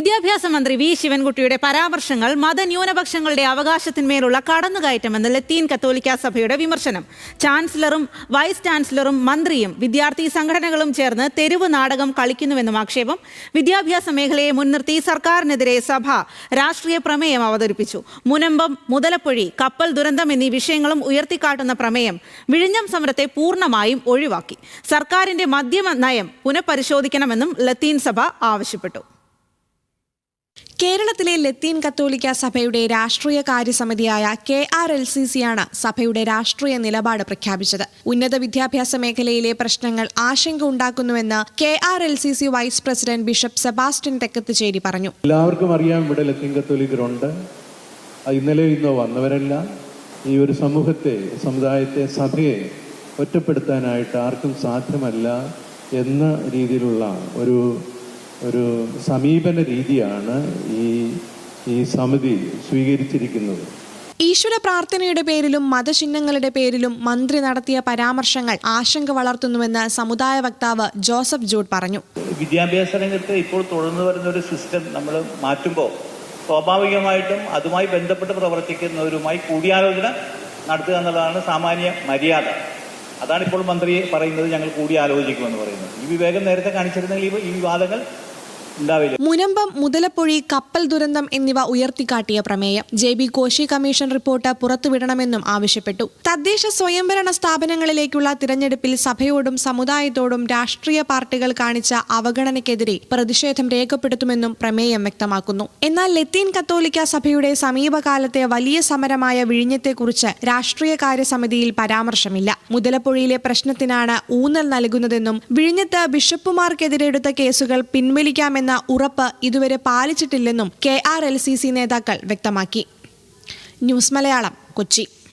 വിദ്യാഭ്യാസ മന്ത്രി വി ശിവൻകുട്ടിയുടെ പരാമർശങ്ങൾ മതന്യൂനപക്ഷങ്ങളുടെ അവകാശത്തിന്മേലുള്ള കടന്നുകയറ്റമെന്ന് ലത്തീൻ കത്തോലിക്ക സഭയുടെ വിമർശനം. ചാൻസലറും വൈസ് ചാൻസലറും മന്ത്രിയും വിദ്യാർത്ഥി സംഘടനകളും ചേർന്ന് തെരുവ് നാടകം കളിക്കുന്നുവെന്നും ആക്ഷേപം. വിദ്യാഭ്യാസ മേഖലയെ മുൻനിർത്തി സർക്കാരിനെതിരെ സഭ രാഷ്ട്രീയ പ്രമേയം അവതരിപ്പിച്ചു. മുനമ്പം, മുതലപ്പൊഴി, കപ്പൽ ദുരന്തം എന്നീ വിഷയങ്ങളും ഉയർത്തിക്കാട്ടുന്ന പ്രമേയം വിഴിഞ്ഞം സമരത്തെ പൂർണ്ണമായും ഒഴിവാക്കി. സർക്കാരിന്റെ മദ്യ നയം പുനഃപരിശോധിക്കണമെന്നും ലത്തീൻ സഭ ആവശ്യപ്പെട്ടു. കേരളത്തിലെ ലത്തീൻ കത്തോലിക്ക സഭയുടെ രാഷ്ട്രീയ കാര്യസമിതിയായ KRLCC ആണ് സഭയുടെ രാഷ്ട്രീയ നിലപാട് പ്രഖ്യാപിച്ചത്. ഉന്നത വിദ്യാഭ്യാസ മേഖലയിലെ പ്രശ്നങ്ങൾ ആശങ്ക ഉണ്ടാക്കുന്നുവെന്ന് KRLCC vice president bishop Sebastian Thekkathuchery പറഞ്ഞു. എല്ലാവർക്കും അറിയാം, ഇവിടെ ലത്തീൻ കത്തോലിക്കരുണ്ട്. ഇന്നലെ ഇന്നോ വന്നവരല്ല. ഈ ഒരു സമുദായത്തെ, സഭയെ ഒറ്റപ്പെടുത്താനായിട്ട് ആർക്കും സാധ്യമല്ല എന്ന രീതിയിലുള്ള ഒരു സമീപന രീതിയാണ് ഈ സമിതി സ്വീകരിച്ചിരിക്കുന്നത്. ഈശ്വര പ്രാർത്ഥനയുടെ പേരിലും മതചിഹ്നങ്ങളുടെ പേരിലും മന്ത്രി നടത്തിയ പരാമർശങ്ങൾ ആശങ്ക വളർത്തുന്നുവെന്ന് സമുദായ വക്താവ് ജോസഫ് ജൂഡ് പറഞ്ഞു. വിദ്യാഭ്യാസ രംഗത്ത് ഇപ്പോൾ തുടർന്നു വരുന്ന ഒരു സിസ്റ്റം നമ്മൾ മാറ്റുമ്പോൾ സ്വാഭാവികമായിട്ടും അതുമായി ബന്ധപ്പെട്ട് പ്രവർത്തിക്കുന്നവരുമായി കൂടിയാലോചന നടത്തുക എന്നുള്ളതാണ് സാമാന്യ മര്യാദ. അതാണ് ഇപ്പോൾ മന്ത്രി പറയുന്നത്, ഞങ്ങൾ കൂടിയാലോചിക്കുമെന്ന് പറയുന്നത്. ഈ വിവേകം നേരത്തെ കാണിച്ചിരുന്നെങ്കിൽ ഈ വിവാദങ്ങൾ ഉണ്ടാവില്ല. മുനമ്പം, മുതലപ്പൊഴി, കപ്പൽ ദുരന്തം എന്നിവ ഉയർത്തിക്കാട്ടിയ പ്രമേയം JB കോശി കമ്മീഷൻ റിപ്പോർട്ട് പുറത്തുവിടണമെന്നും ആവശ്യപ്പെട്ടു. തദ്ദേശ സ്വയംഭരണ സ്ഥാപനങ്ങളിലേക്കുള്ള തിരഞ്ഞെടുപ്പിൽ സഭയോടും സമുദായത്തോടും രാഷ്ട്രീയ പാർട്ടികൾ കാണിച്ച അവഗണനയ്ക്കെതിരെ പ്രതിഷേധം രേഖപ്പെടുത്തുമെന്നും പ്രമേയം വ്യക്തമാക്കുന്നു. എന്നാൽ ലത്തീൻ കത്തോലിക്ക സഭയുടെ സമീപകാലത്തെ വലിയ സമരമായ വിഴിഞ്ഞത്തെക്കുറിച്ച് രാഷ്ട്രീയകാര്യ സമിതിയിൽ പരാമർശമില്ല. മുതലപ്പൊഴിയിലെ പ്രശ്നത്തിനാണ് ഊന്നൽ നൽകുന്നതെന്നും വിഴിഞ്ഞത്ത് ബിഷപ്പുമാർക്കെതിരെ എടുത്ത കേസുകൾ പിൻവലിക്കാമെന്ന ഉറപ്പ് ഇതുവരെ പാലിച്ചിട്ടില്ലെന്നും KRLCC നേതാക്കൾ വ്യക്തമാക്കി. ന്യൂസ് മലയാളം, കൊച്ചി.